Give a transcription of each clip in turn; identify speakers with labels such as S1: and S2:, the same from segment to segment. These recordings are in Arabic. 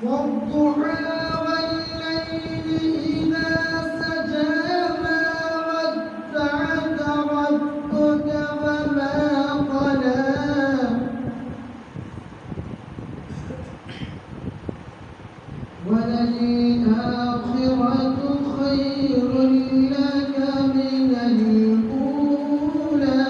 S1: والضحى والليل إذا سجى ما ودعك ربك وما قلى وللآخرة خير لك من الأولى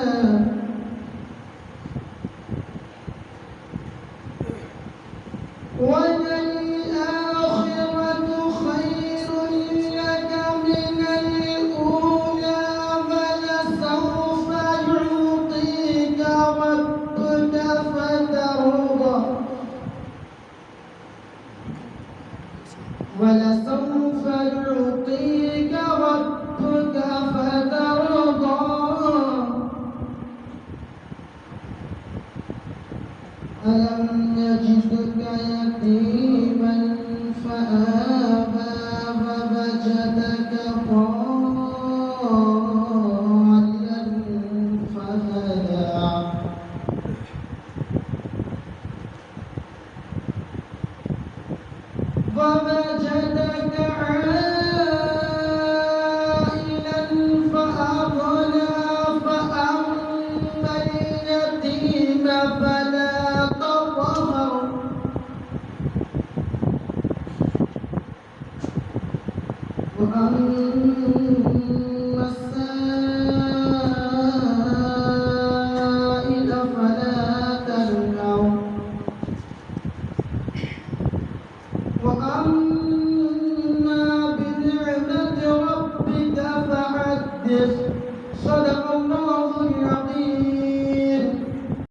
S1: ولسوف يعطيك ربك فترضى ألم يجدك يتيما فآوى ووجدك ضالا فهدى ووجدك عائلا فأغنى فأما اليتيم فلا تقهر وأما السائل فلا تنهر وأما بنعمة ربك فحدث. صدق